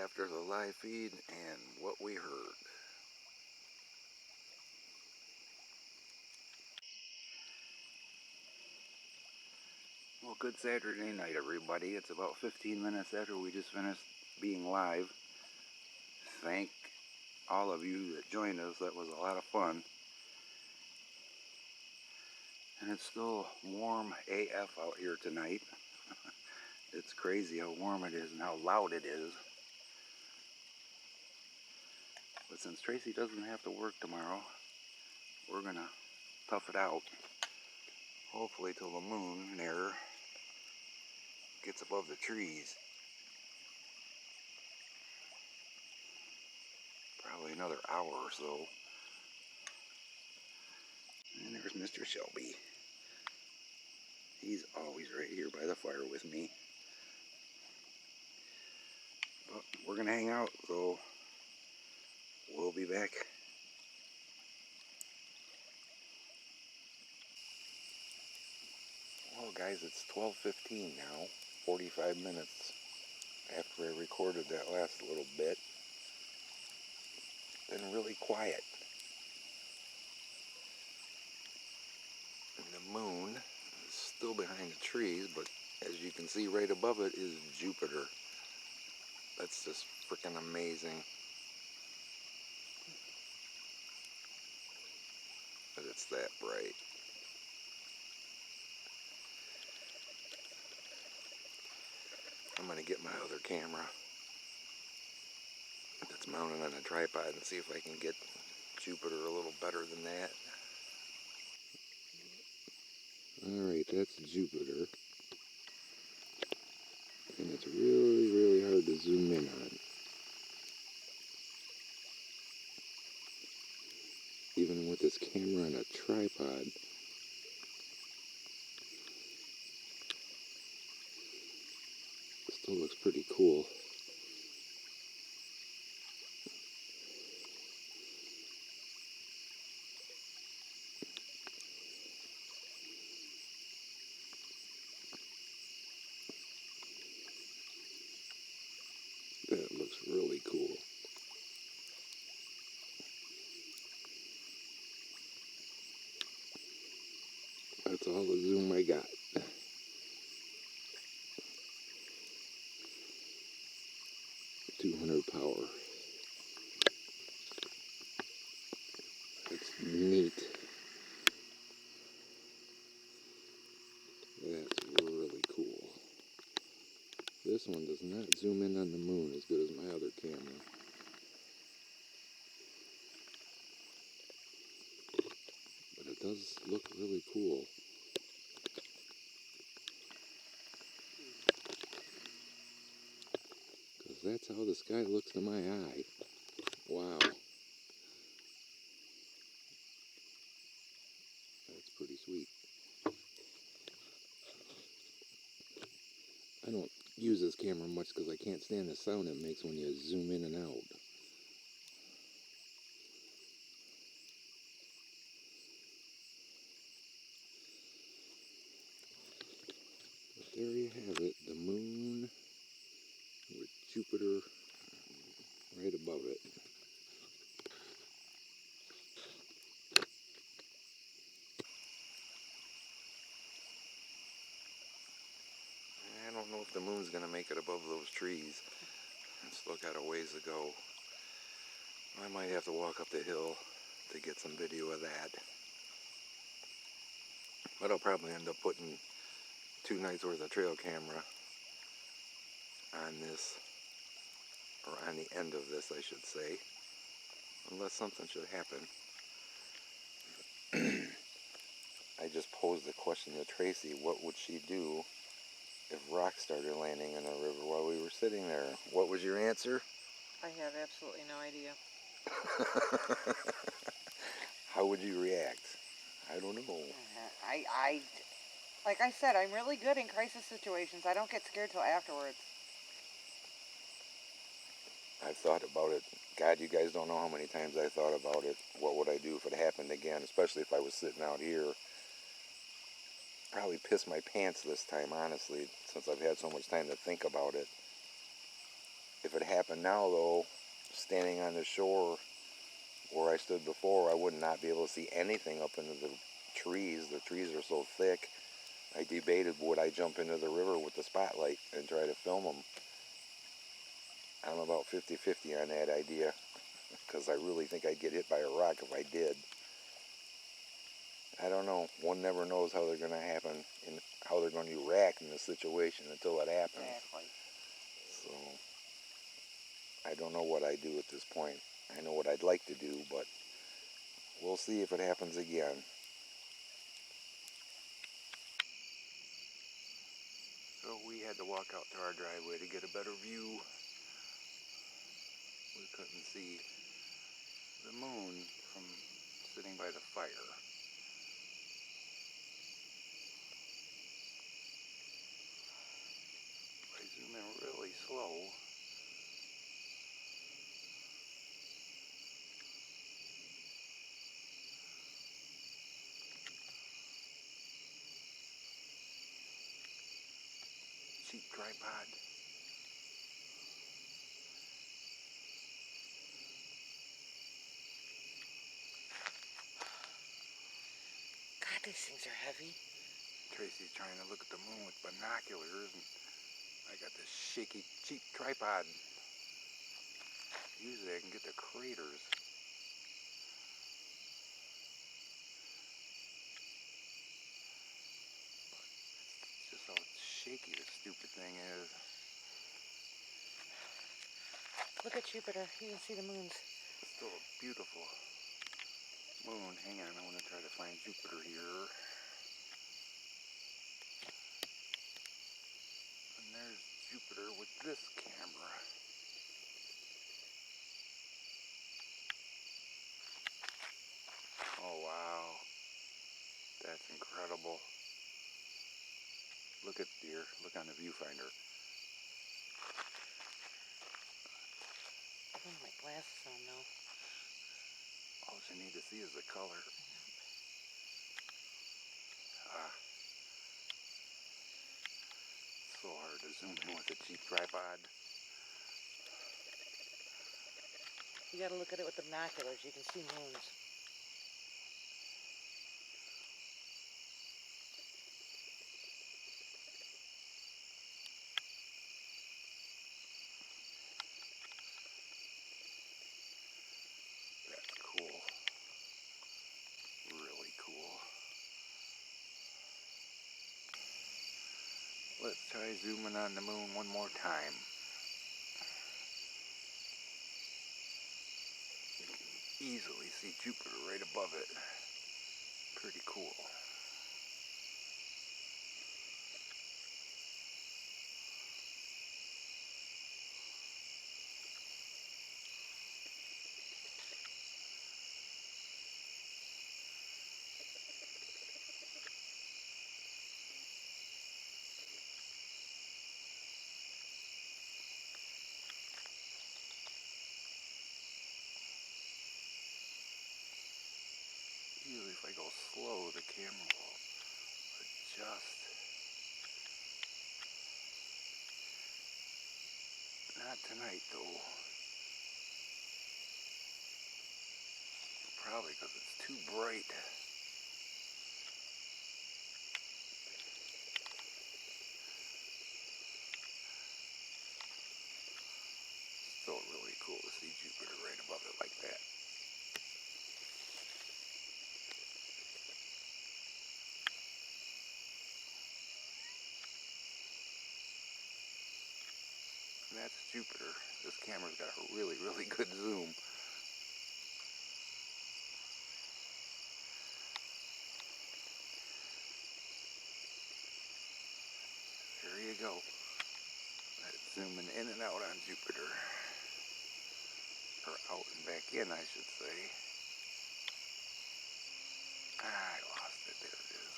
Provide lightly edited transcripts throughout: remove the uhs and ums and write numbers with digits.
after the live feed and what we heard. Well, good Saturday night, everybody. It's about 15 minutes after we just finished being live. Thank all of you that joined us. That was a lot of fun. And it's still warm AF out here tonight. It's crazy how warm it is and how loud it is. But since Tracy doesn't have to work tomorrow, we're gonna tough it out. Hopefully till the moon there gets above the trees. Probably another hour or so. And there's Mr. Shelby. He's always right here by the fire with me. But we're gonna hang out, so we'll be back. Well guys, it's 12:15 now, 45 minutes after I recorded that last little bit. Been really quiet. And the moon is still behind the trees, but as you can see right above it is Jupiter. That's just freaking amazing. That it's that bright. I'm gonna get my other camera that's mounted on a tripod and see if I can get Jupiter a little better than that. Alright, that's Jupiter. And it's really, really hard to zoom in on. Even with this camera on a tripod, it still looks pretty cool. That looks really cool. That's all the zoom I got. 200 power. It's neat. That's really cool. This one does not zoom in on the moon as good as my other camera. But it does look really cool. Because that's how the sky looks to my eye. Wow. That's pretty sweet. I don't use this camera much because I can't stand the sound it makes when you zoom in and out. But there you have it, the moon with Jupiter right above it. I don't know if the moon's going to make it above those trees. It's still got a ways to go. I might have to walk up the hill to get some video of that. But I'll probably end up putting 2 nights worth of trail camera on this, or on the end of this I should say, unless something should happen. I just posed the question to Tracy, what would she do if rocks started landing in the river while we were sitting there? What was your answer? I have absolutely no idea. How would you react? I don't know. Like I said, I'm really good in crisis situations. I don't get scared till afterwards. I've thought about it. God, you guys don't know how many times I thought about it. What would I do if it happened again, especially if I was sitting out here? Probably piss my pants this time, honestly, since I've had so much time to think about it. If it happened now, though, standing on the shore where I stood before, I would not be able to see anything up into the trees. The trees are so thick. I debated, would I jump into the river with the spotlight and try to film them? I'm about 50-50 on that idea, because I really think I'd get hit by a rock if I did. I don't know. One never knows how they're going to happen and how they're going to react in the situation until it happens. Exactly. So I don't know what I do at this point. I know what I'd like to do, but we'll see if it happens again. So we had to walk out to our driveway to get a better view. We couldn't see the moon from sitting by the fire. If I zoom in really slow, cheap tripod. God, these things are heavy. Tracy's trying to look at the moon with binoculars, and I got this shaky, cheap tripod. Usually I can get the craters. It's just how shaky this stupid thing is. Look at Jupiter. You can see the moons. It's still a beautiful moon. Hang on, I want to try to find Jupiter here. And there's Jupiter with this camera. Oh wow, that's incredible. Look at deer, look on the viewfinder. I don't have my glasses on though. All you need to see is the color. Ah, it's so hard to zoom in with a cheap tripod. You gotta look at it with the binoculars. You can see moons. That's cool. Really cool. Let's try zooming on the moon one more time. You can easily see Jupiter right above it. Pretty cool. Usually if I go slow, the camera will adjust. Not tonight though. Probably because it's too bright. Still really cool to see Jupiter right above it like that. And that's Jupiter. This camera's got a really, really good zoom. There you go. That's zooming in and out on Jupiter. Or out and back in, I should say. I lost it. There it is.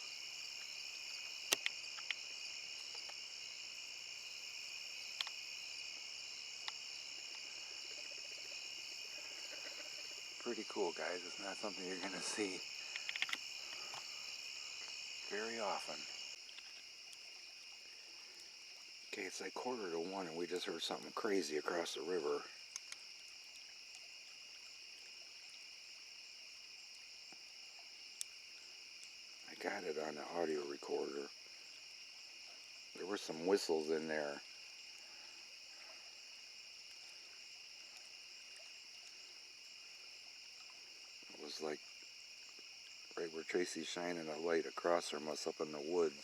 Pretty cool, guys. It's not something you're going to see very often. Okay, it's like 1:45 and we just heard something crazy across the river. I got it on the audio recorder. There were some whistles in there. It was like right where Tracy's shining a light across from us up in the woods.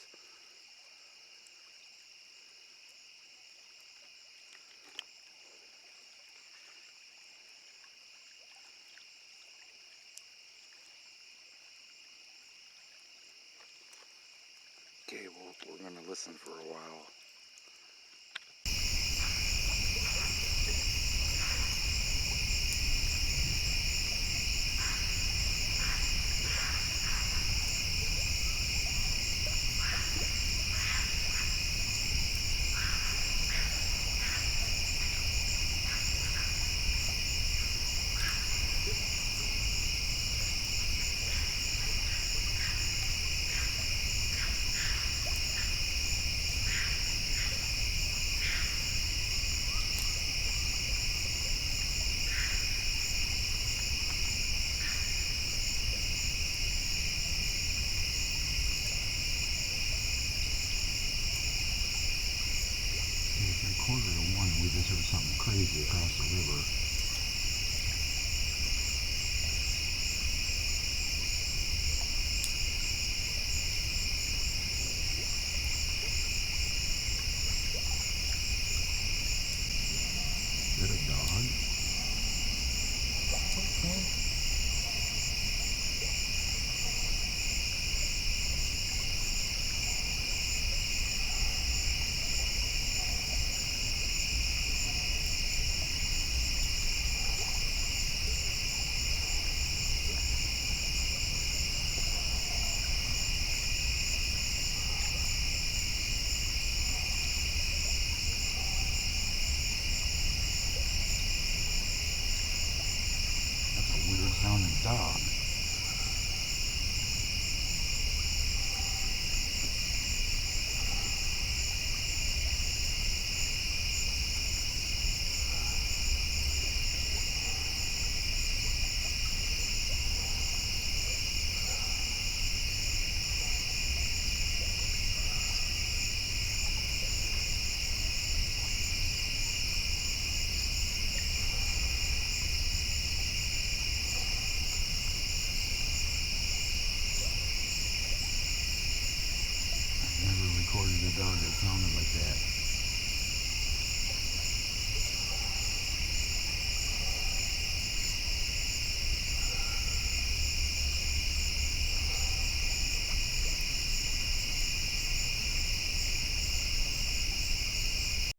Okay, well, we're going to listen for a while. It's like 1:45 and we just heard something crazy across the river. Is that a dog? That's a weird sounding dog. I've never recorded a dog that sounded like that.